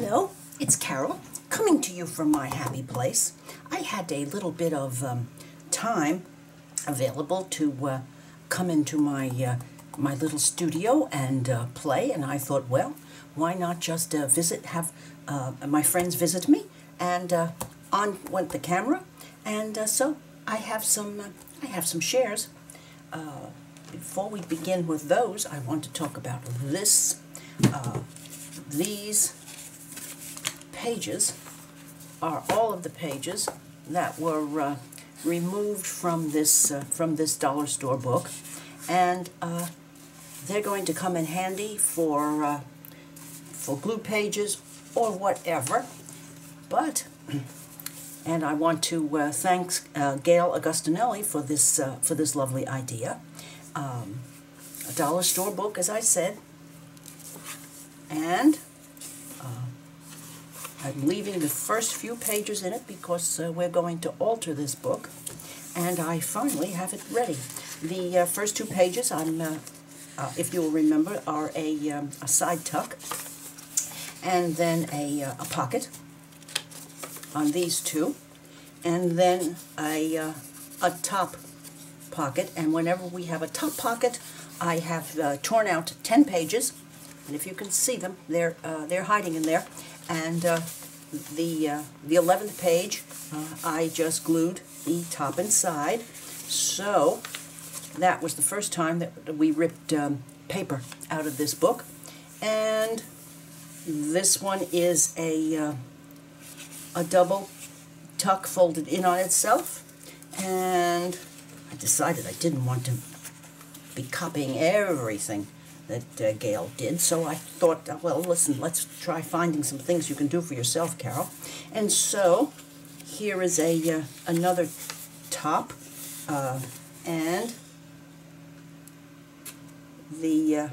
Hello, it's Carol, coming to you from my happy place. I had a little bit of time available to come into my little studio and play, and I thought, well, why not just have my friends visit me? And on went the camera, and so I have some shares. Before we begin with those, I want to talk about these pages are all of the pages that were removed from this dollar store book, and they're going to come in handy for glue pages or whatever. But and I want to thank Gail Augustinelli for this lovely idea. A dollar store book, as I said, and I'm leaving the first few pages in it because we're going to alter this book, and I finally have it ready. The first two pages, if you'll remember, are a side tuck, and then a pocket on these two, and then a top pocket. And whenever we have a top pocket, I have torn out 10 pages, and if you can see them, they're hiding in there. And the 11th page, I just glued the top and side. So that was the first time that we ripped paper out of this book. And this one is a double tuck folded in on itself. And I decided I didn't want to be copying everything that Gail did, so I thought, well, listen, let's try finding some things you can do for yourself, Carol. And so here is another top, and the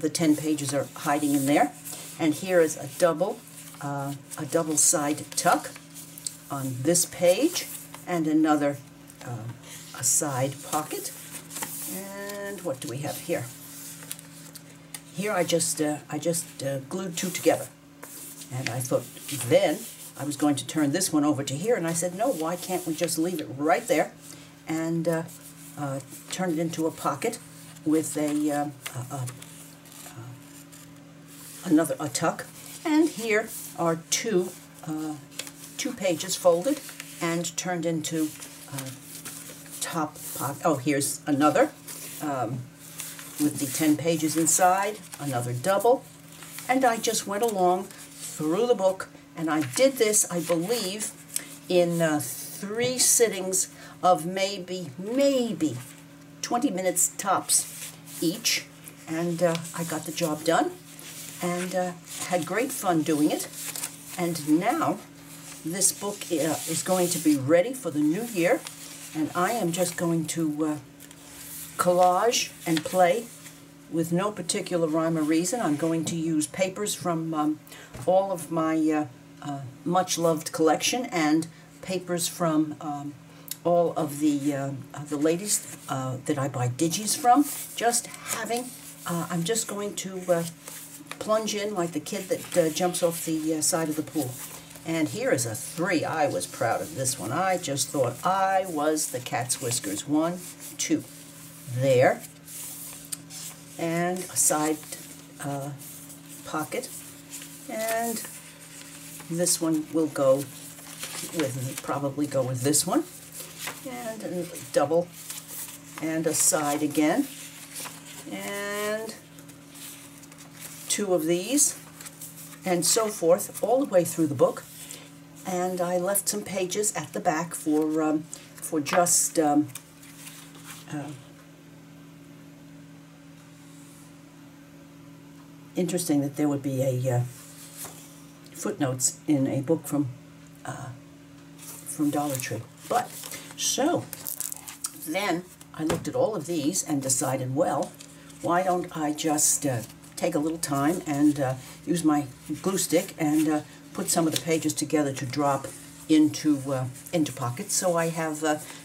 10 pages are hiding in there. And here is a double side tuck on this page, and another a side pocket. And what do we have here? Here I just glued two together, and I thought then I was going to turn this one over to here, and I said, no, why can't we just leave it right there and turn it into a pocket with a tuck. And here are two pages folded and turned into top pocket. Oh, here's another. With the 10 pages inside, another double, and I just went along through the book, and I did this, I believe, in 3 sittings of maybe 20 minutes tops each, and I got the job done, and had great fun doing it. And now this book is going to be ready for the new year, and I am just going to collage and play with no particular rhyme or reason. I'm going to use papers from all of my much-loved collection, and papers from all of the ladies that I buy digis from. I'm just going to plunge in like the kid that jumps off the side of the pool. And here is a 3. I was proud of this one. I just thought I was the cat's whiskers. 1, 2. There, and a side pocket, and this one will probably go with this one, and a double, and a side again, and 2 of these, and so forth all the way through the book. And I left some pages at the back for just interesting that there would be a footnotes in a book from Dollar Tree. But so then I looked at all of these and decided, well, why don't I just take a little time and use my glue stick and put some of the pages together to drop into pockets. So I have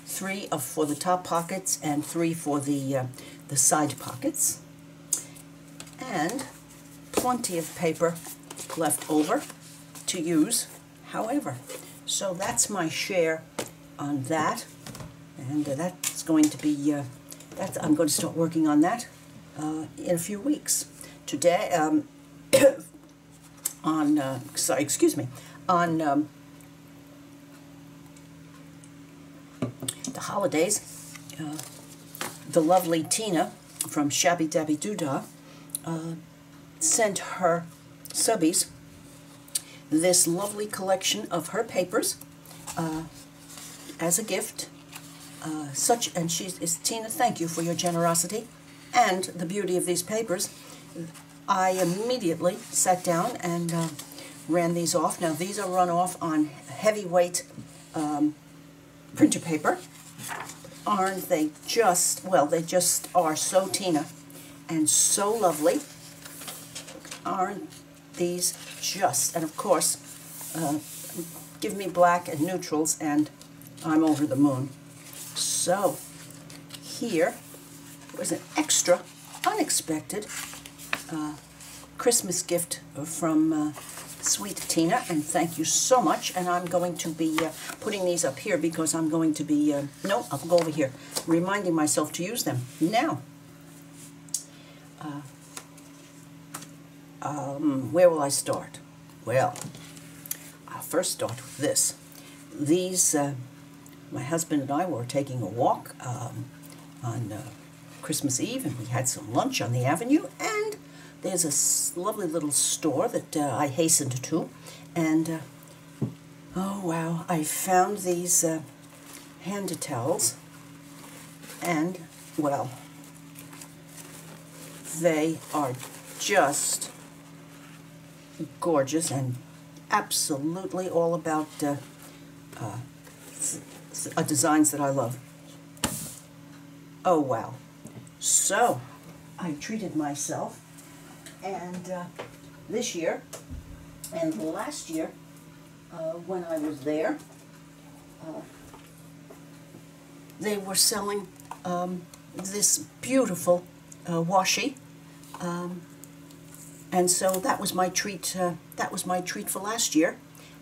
3 for the top pockets and 3 for the side pockets, and plenty of paper left over to use, however. So that's my share on that, and that's going to be, I'm going to start working on that in a few weeks. Today, on the holidays, the lovely Tina from Shabby Dabby Doodah sent her subbies this lovely collection of her papers as a gift. And Tina, thank you for your generosity and the beauty of these papers. I immediately sat down and ran these off. Now these are run off on heavyweight printer paper. Aren't they just, well, they just are so Tina and so lovely. Aren't these just, and of course, give me black and neutrals and I'm over the moon. So here was an extra, unexpected Christmas gift from sweet Tina, and thank you so much. And I'm going to be putting these up here because I'm going to be, no, I'll go over here, reminding myself to use them. Now, where will I start? Well, I'll first start with this. These, my husband and I were taking a walk on Christmas Eve, and we had some lunch on the avenue, and there's a lovely little store that I hastened to, and oh wow, I found these hand towels, and well, they are just gorgeous and absolutely all about designs that I love. Oh wow. So I treated myself, and this year and last year when I was there, they were selling this beautiful washi, and so that was my treat. That was my treat for last year,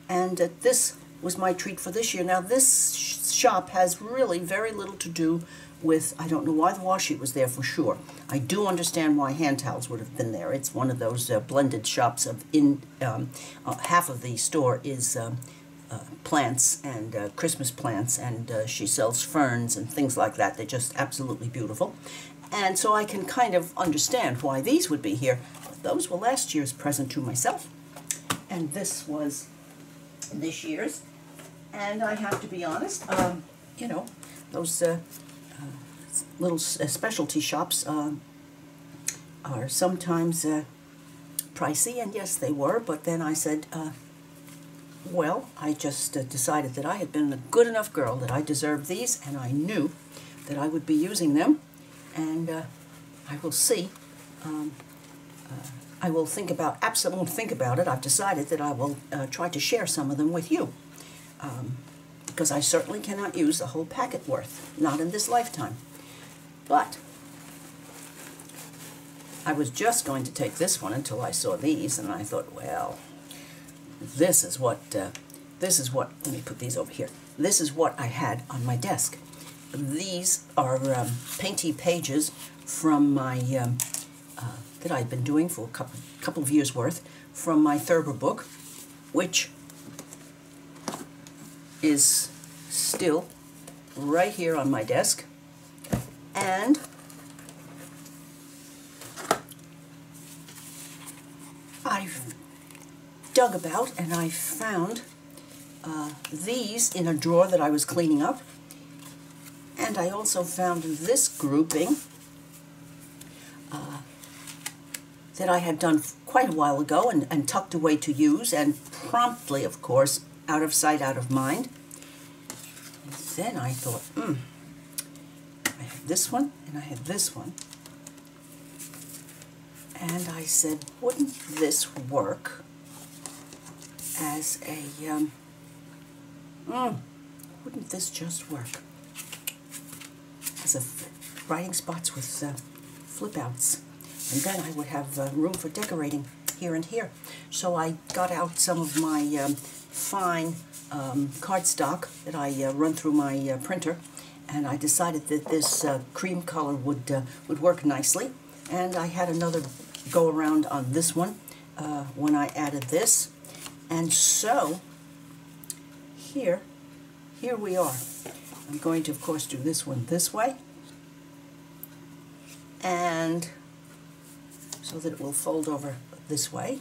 and this was my treat for this year. Now this shop has really very little to do with, I don't know why the washi was there for sure. I do understand why hand towels would have been there. It's one of those blended shops of half of the store is plants and Christmas plants, and she sells ferns and things like that. They're just absolutely beautiful. And so I can kind of understand why these would be here. But those were last year's present to myself, and this was this year's. And I have to be honest, you know, those little specialty shops are sometimes pricey, and yes, they were, but then I said, well, I just decided that I had been a good enough girl, that I deserved these, and I knew that I would be using them, and I will see. I will think about, absolutely think about it. I've decided that I will try to share some of them with you, because I certainly cannot use the whole packet worth, not in this lifetime. But I was just going to take this one until I saw these, and I thought, well, this is what, let me put these over here. This is what I had on my desk. These are painty pages from my, that I've been doing for a couple of years worth, from my Thurber book, which is still right here on my desk. And I've dug about, and I found these in a drawer that I was cleaning up, and I also found this grouping that I had done quite a while ago and tucked away to use, and promptly, of course, out of sight, out of mind. And then I thought, I have this one, and I have this one. And I said, wouldn't this work as a, wouldn't this just work as a writing spots with flip outs? And then I would have room for decorating. here and here. So I got out some of my fine cardstock that I run through my printer, and I decided that this cream color would work nicely. And I had another go around on this one when I added this. And so here we are. I'm going to, of course, do this one this way, and so that it will fold over this way.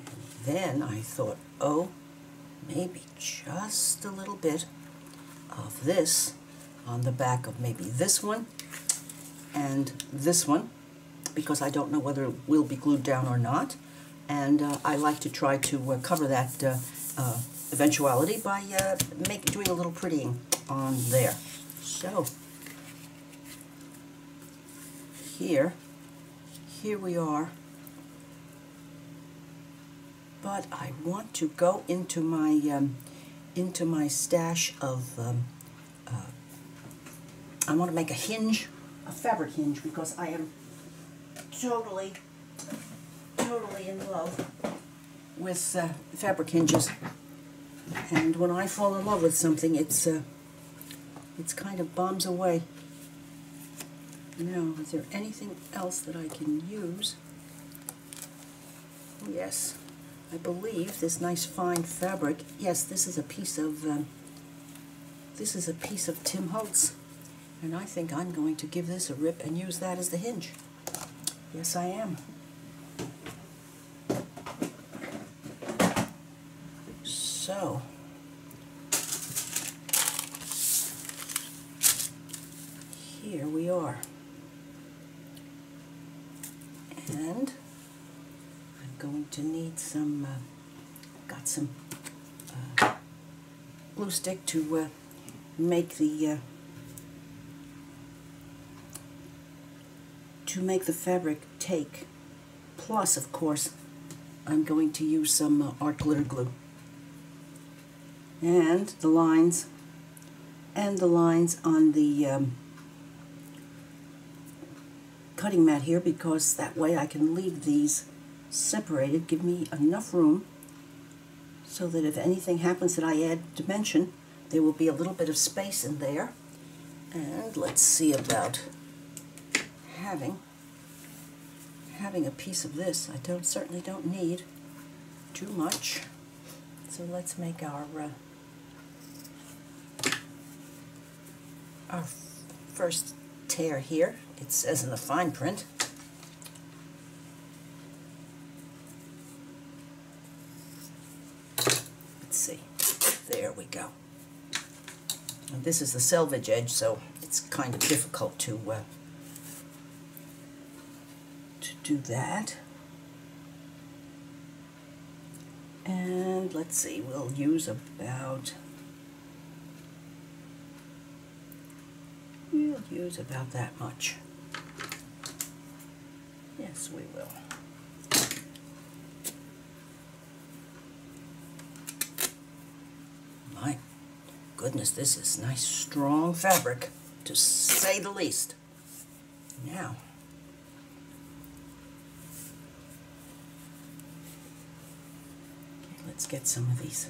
And then I thought, oh, maybe just a little bit of this on the back of maybe this one and this one, because I don't know whether it will be glued down or not. And I like to try to cover that eventuality by doing a little prettying on there. So here we are. But I want to go into my stash of I want to make a hinge, a fabric hinge, because I am totally in love with fabric hinges. And when I fall in love with something, it's kind of bombs away. Now, is there anything else that I can use? Oh, yes, I believe this nice fine fabric. Yes, this is a piece of Tim Holtz, and I think I'm going to give this a rip and use that as the hinge. Yes, I am. So, here we are. And I'm going to need some, got some glue stick to make the fabric take. Plus, of course, I'm going to use some art glitter glue. And the lines on the cutting mat here, because that way I can leave these separated, give me enough room so that if anything happens that I add dimension, there will be a little bit of space in there. And let's see about having a piece of this. I certainly don't need too much. So let's make our first tear here. It says in the fine print. Let's see. There we go. And this is the selvage edge, so it's kind of difficult to do that. And let's see, we'll use about that much. Yes, we will. My goodness, this is nice, strong fabric, to say the least. Now, okay, let's get some of these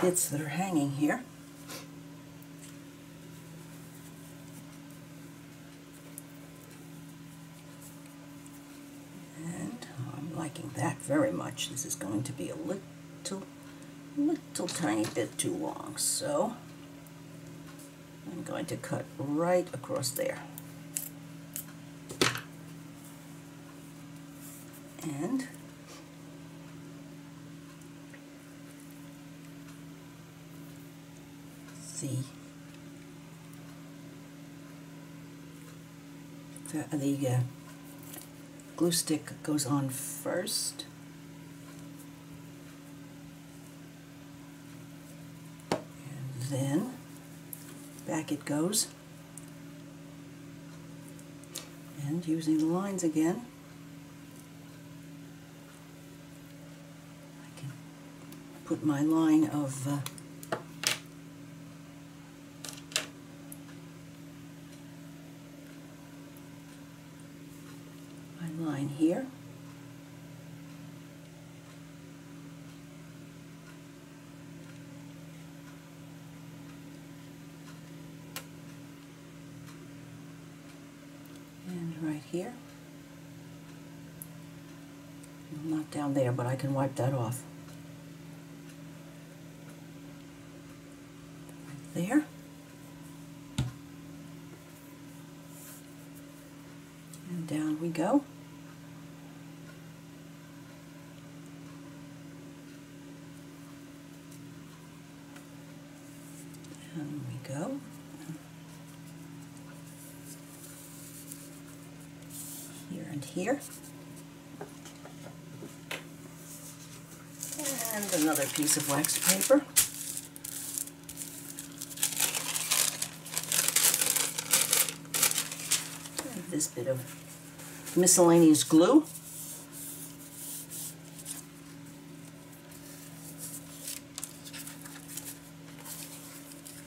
bits that are hanging here. Liking that very much. This is going to be a little tiny bit too long, so I'm going to cut right across there. And the glue stick goes on first, and then back it goes, and using the lines again, I can put my line of here. And right here. Not down there, but I can wipe that off. Right there. And down we go. Down we go. Here and here. And another piece of wax paper. And this bit of miscellaneous glue.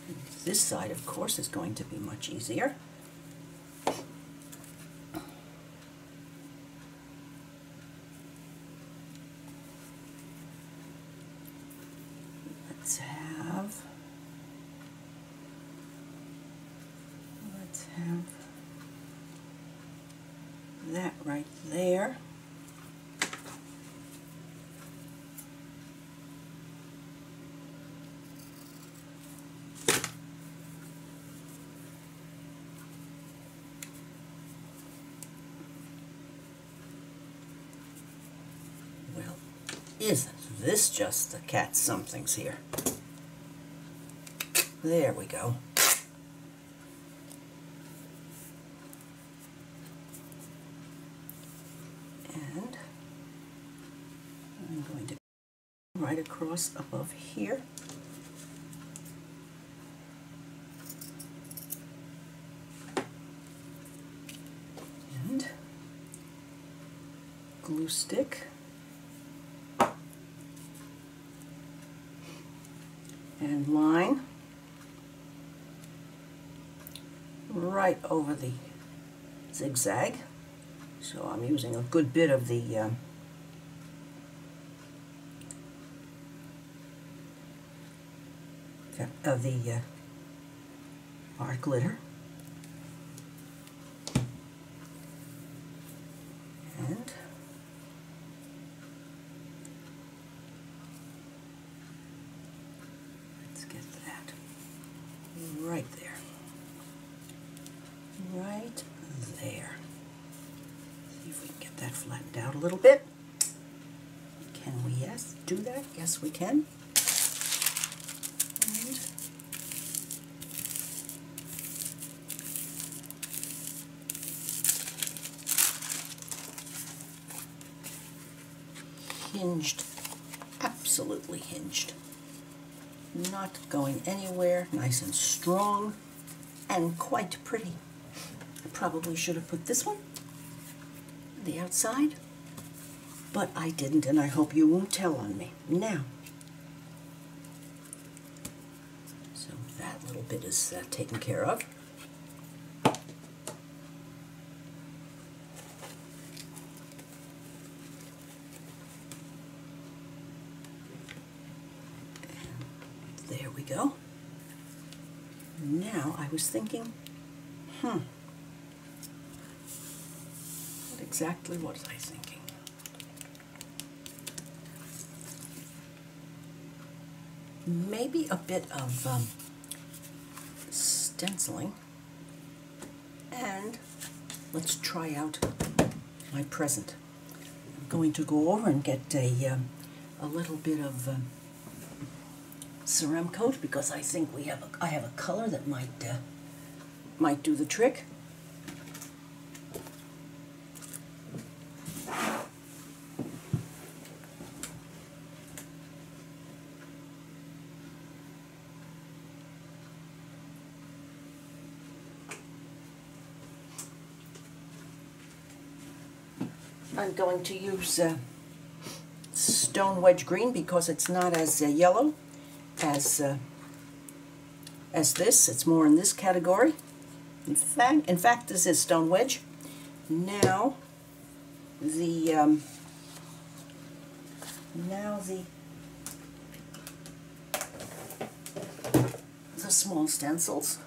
And this side, of course, is going to be much easier. Let's have that right there. Well, isn't this just the cat somethings here? There we go. And I'm going to right across above here. And glue stick. And line right over the zigzag. So I'm using a good bit of the art glitter. And let's get that right there. Right there. See if we can get that flattened out a little bit. Can we, yes, do that? Yes, we can. And hinged, absolutely hinged. Not going anywhere, nice and strong, and quite pretty. I probably should have put this one on the outside, but I didn't, and I hope you won't tell on me. Now, so that little bit is taken care of. There we go. Now I was thinking, what exactly was I thinking? Maybe a bit of stenciling, and let's try out my present. I'm going to go over and get a little bit of Ceramic coat, because I think I have a color that might do the trick. I'm going to use Stone Wedge Green because it's not as yellow as this. It's more in this category. In fact, this is Stone Wedge. Now the now the small stencils.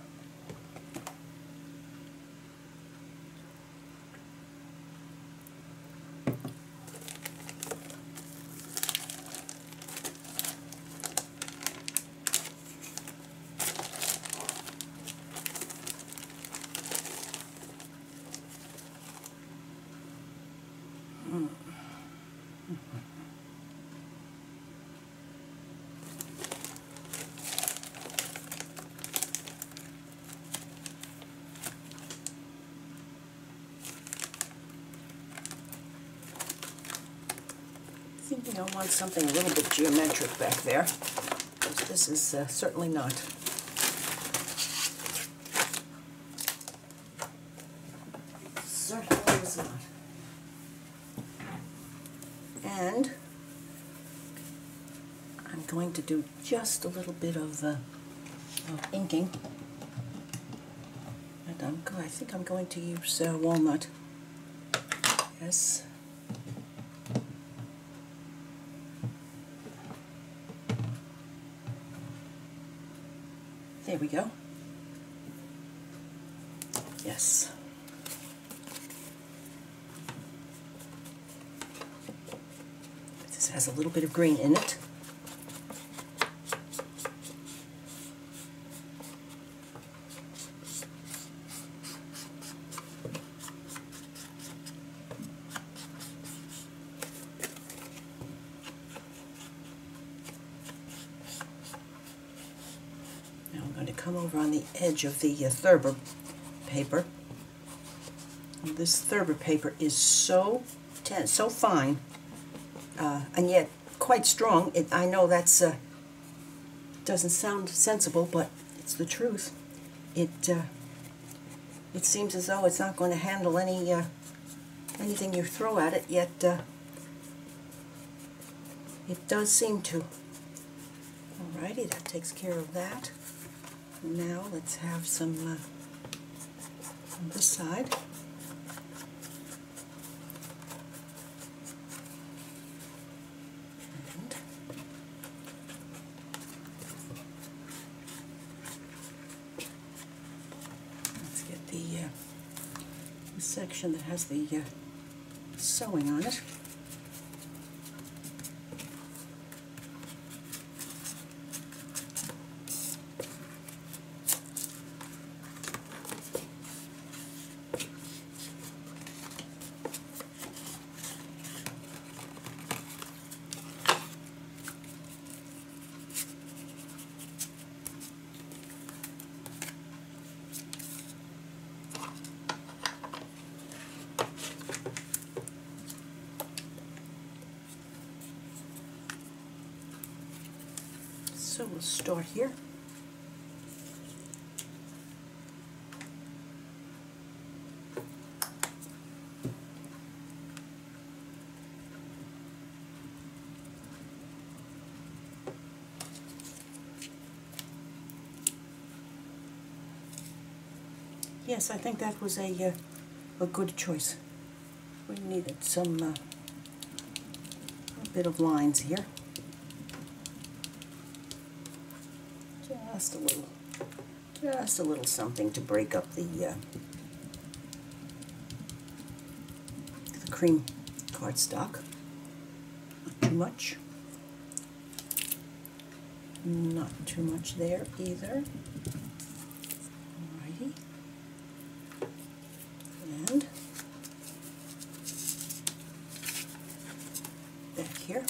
Thinking I want something a little bit geometric back there, because this is certainly not. Certainly is not. And I'm going to do just a little bit of inking. And I think I'm going to use walnut. Yes. There we go. Yes. This has a little bit of green in it. Come over on the edge of the Thurber paper. And this Thurber paper is so tense, so fine, and yet quite strong. I know that's doesn't sound sensible, but it's the truth. It seems as though it's not going to handle anything you throw at it, yet it does seem to. Alrighty, that takes care of that. Now let's have some on this side. And let's get the section that has the sewing on it. So we'll start here. Yes, I think that was a good choice. We needed some a bit of lines here. Just a little something to break up the cream cardstock. Not too much. Not too much there either. Alrighty. And back here.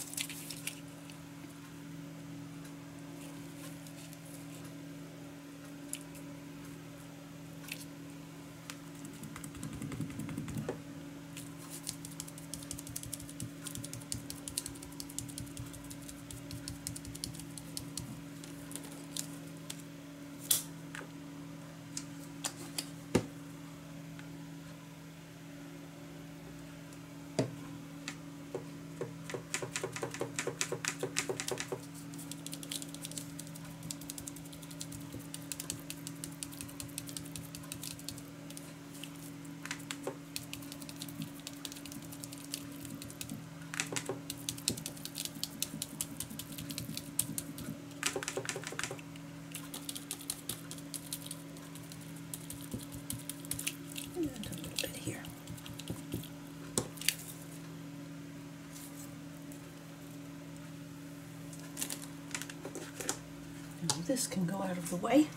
this can go out of the way.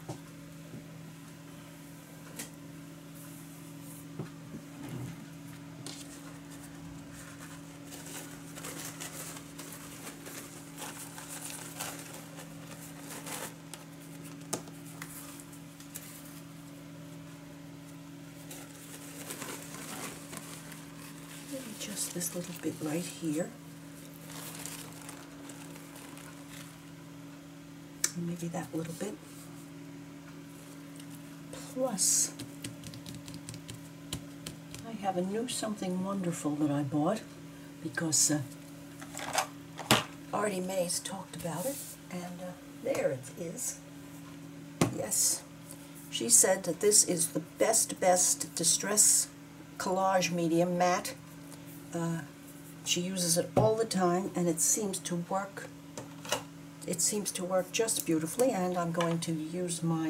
Maybe just this little bit right here. Maybe that little bit. Plus, I have a new something wonderful that I bought because Artie Mays talked about it, and there it is. Yes, she said that this is the best distress collage medium, matte. She uses it all the time, and it seems to work. It seems to work just beautifully, and I'm going to use my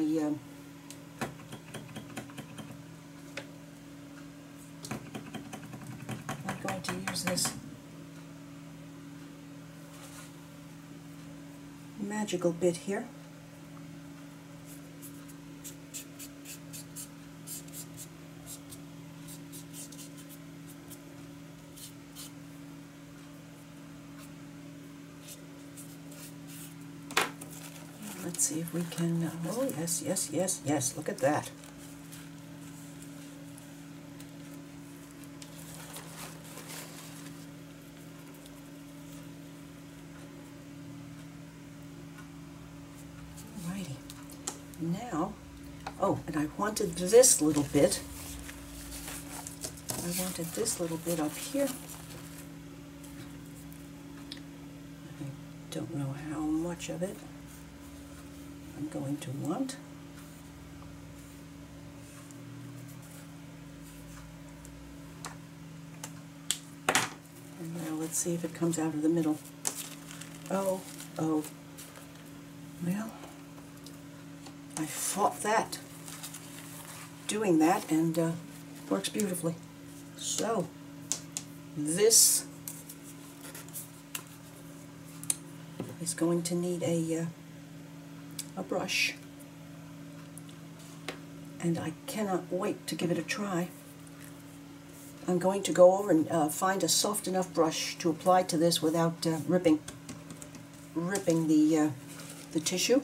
this magical bit here. Let's see if we can, oh yes, yes, yes, yes, look at that. Alrighty, now, oh, and I wanted this little bit. I wanted this little bit up here. I don't know how much of it I'm going to want. And now let's see if it comes out of the middle. Oh, well, I fought that, doing that, and works beautifully. So, this is going to need a brush, and I cannot wait to give it a try. I'm going to go over and find a soft enough brush to apply to this without ripping the tissue.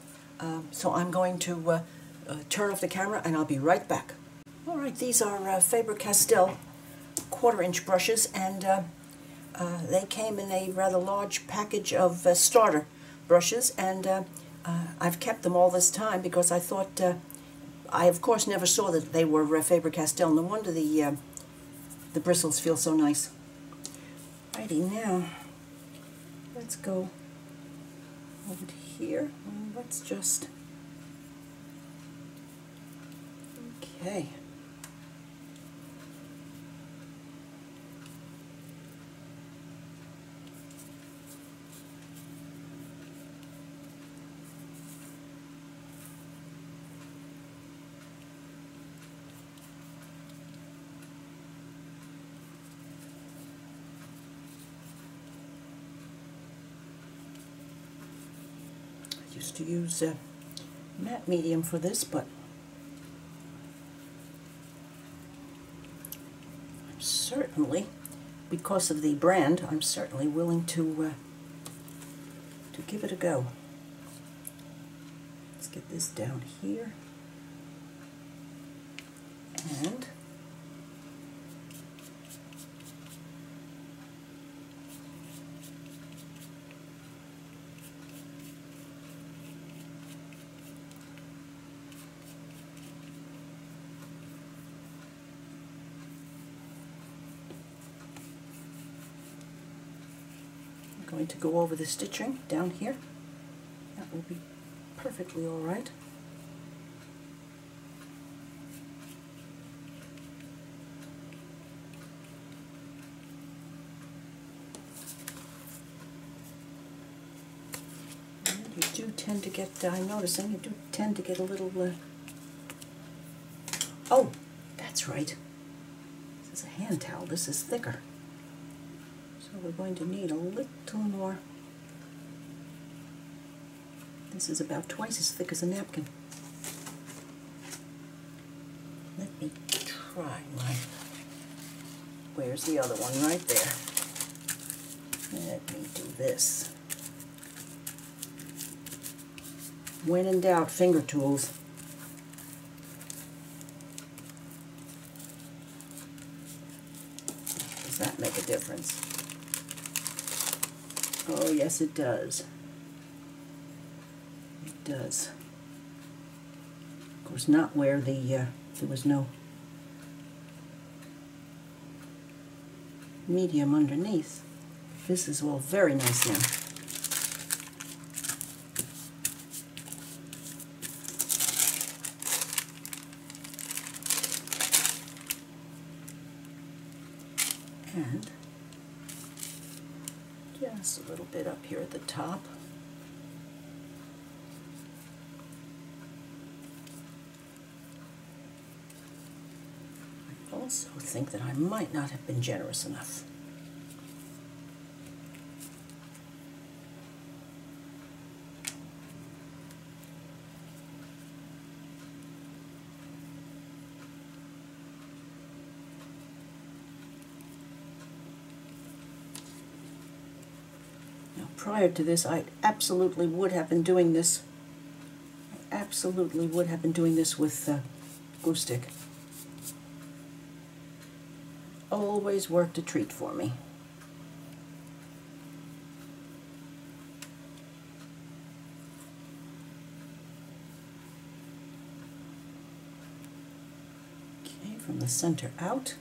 So I'm going to turn off the camera, and I'll be right back. All right, these are Faber-Castell 1/4-inch brushes, and they came in a rather large package of starter brushes, and I've kept them all this time because I thought, I of course never saw that they were Faber-Castell. No wonder the bristles feel so nice. Righty, now let's go over to here, and let's just, okay. Used to use matte medium for this, but I'm certainly, because of the brand, I'm certainly willing to give it a go. Let's get this down here, and going to go over the stitching down here. That will be perfectly all right. And you do tend to get, I'm noticing, you do tend to get a little, oh, that's right. This is a hand towel, this is thicker. So we're going to need a little more This is about twice as thick as a napkin. Let me try my... Where's the other one? Right there. Let me do this. When in doubt, finger tools. Does that make a difference? Oh, yes, it does. It does. Of course, not where the there was no medium underneath. This is all very nice now. And just a little bit up here at the top. I also think that I might not have been generous enough. Prior to this, I absolutely would have been doing this. I absolutely would have been doing this with glue stick. Always worked a treat for me. Okay, from the center out.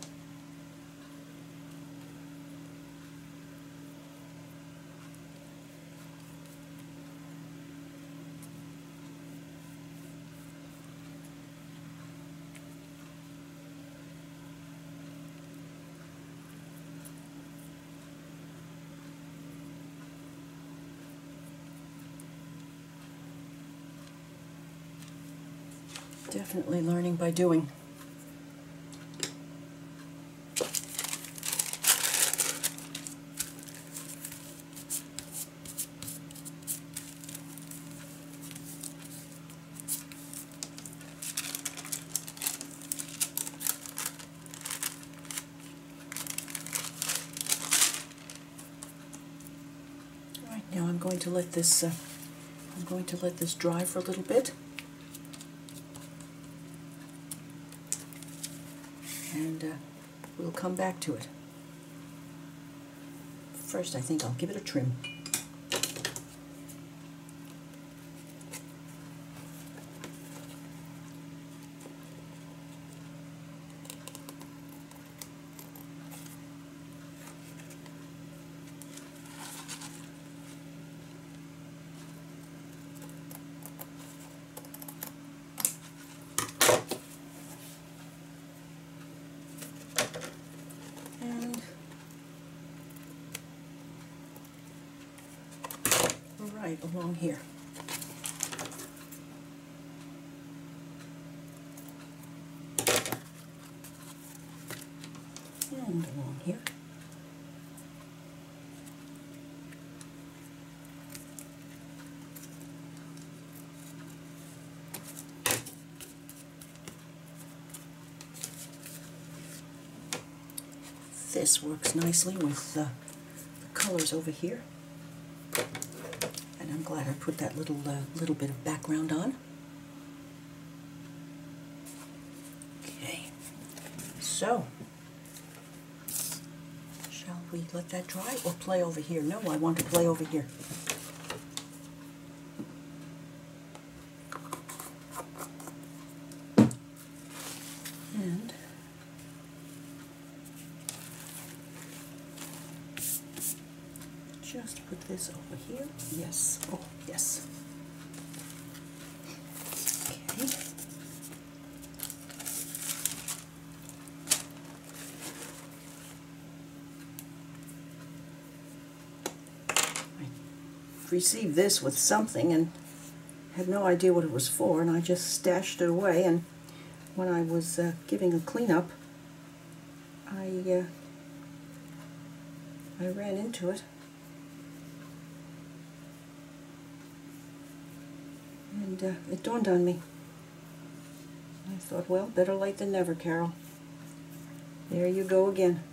Definitely learning by doing. All right, now I'm going to let this dry for a little bit. And we'll come back to it. First, I think I'll give it a trim. Right along here. And along here. This works nicely with the colors over here. I'm glad I put that little bit of background on. Okay, so shall we let that dry or play over here? No, I want to play over here. And just put this over here. Yes. Oh, yes. Okay. I received this with something and had no idea what it was for, and I just stashed it away, and when I was giving a cleanup, I ran into it. And it dawned on me. I thought, well, better late than never, Carol. There you go again.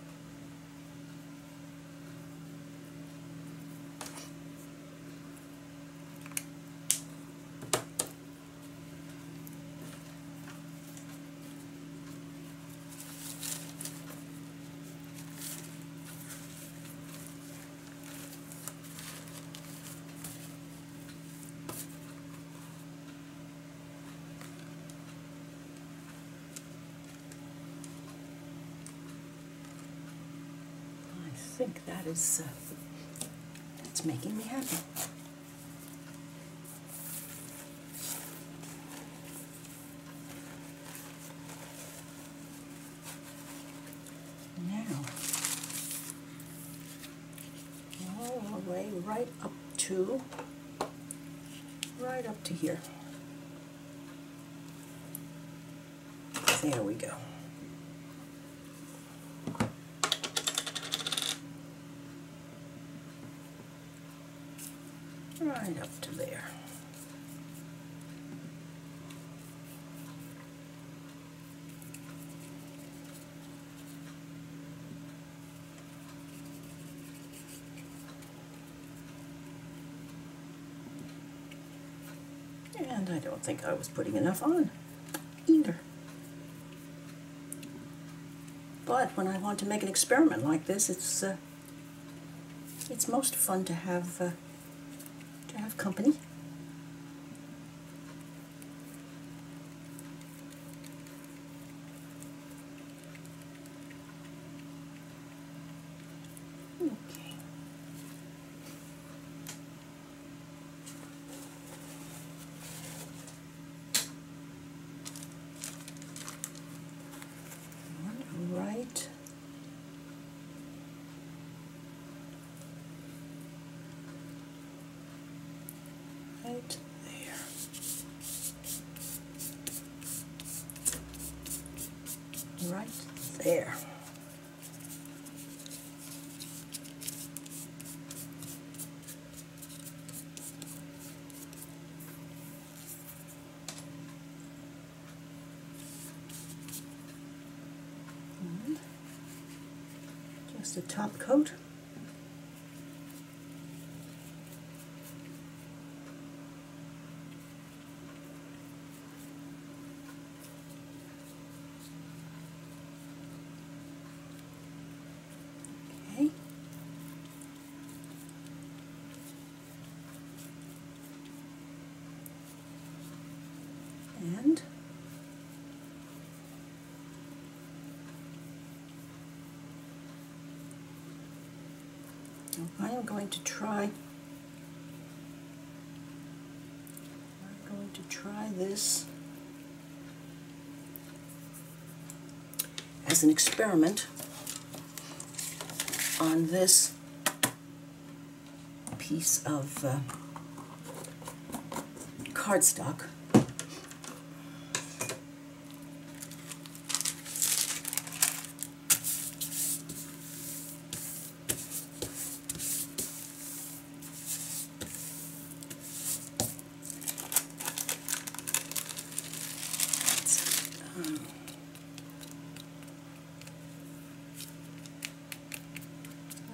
I think that is, that's making me happy. Now, all the way right up to here. There we go. Right up to there. And I don't think I was putting enough on either. But when I want to make an experiment like this, it's most fun to have company. Okay. Right. Right there. Right there. And just a top coat. And I am going to try this as an experiment on this piece of cardstock.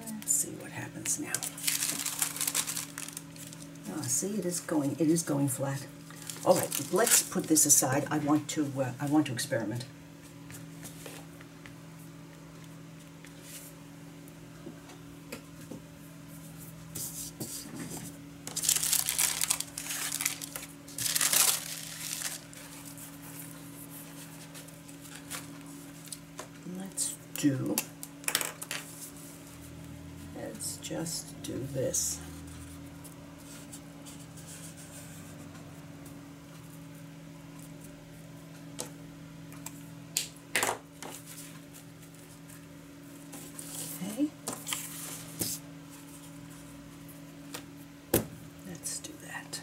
Let's see what happens now. See, it is going flat. All right, let's put this aside. I want to experiment. Let's just do this. Okay. Let's do that.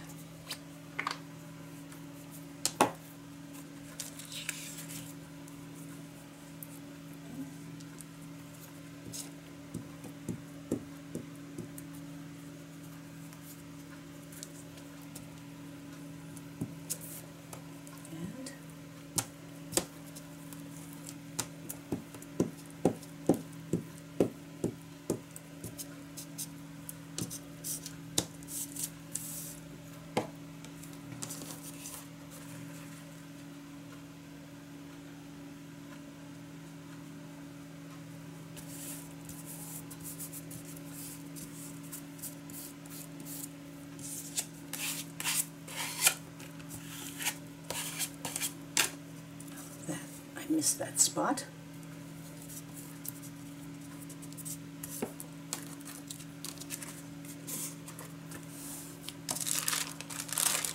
missed that spot.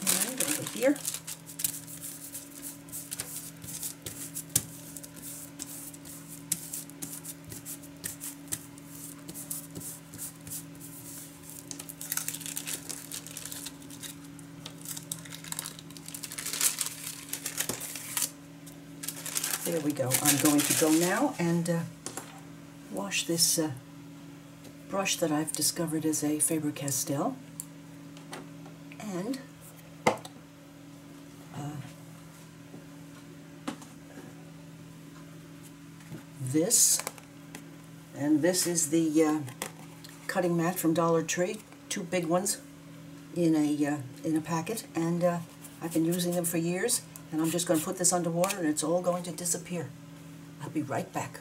And over here. There we go. I'm going to go now and wash this brush that I've discovered is a Faber-Castell. And this. And this is the cutting mat from Dollar Tree. 2 big ones in a packet. And I've been using them for years. And I'm just going to put this under water and it's all going to disappear. I'll be right back.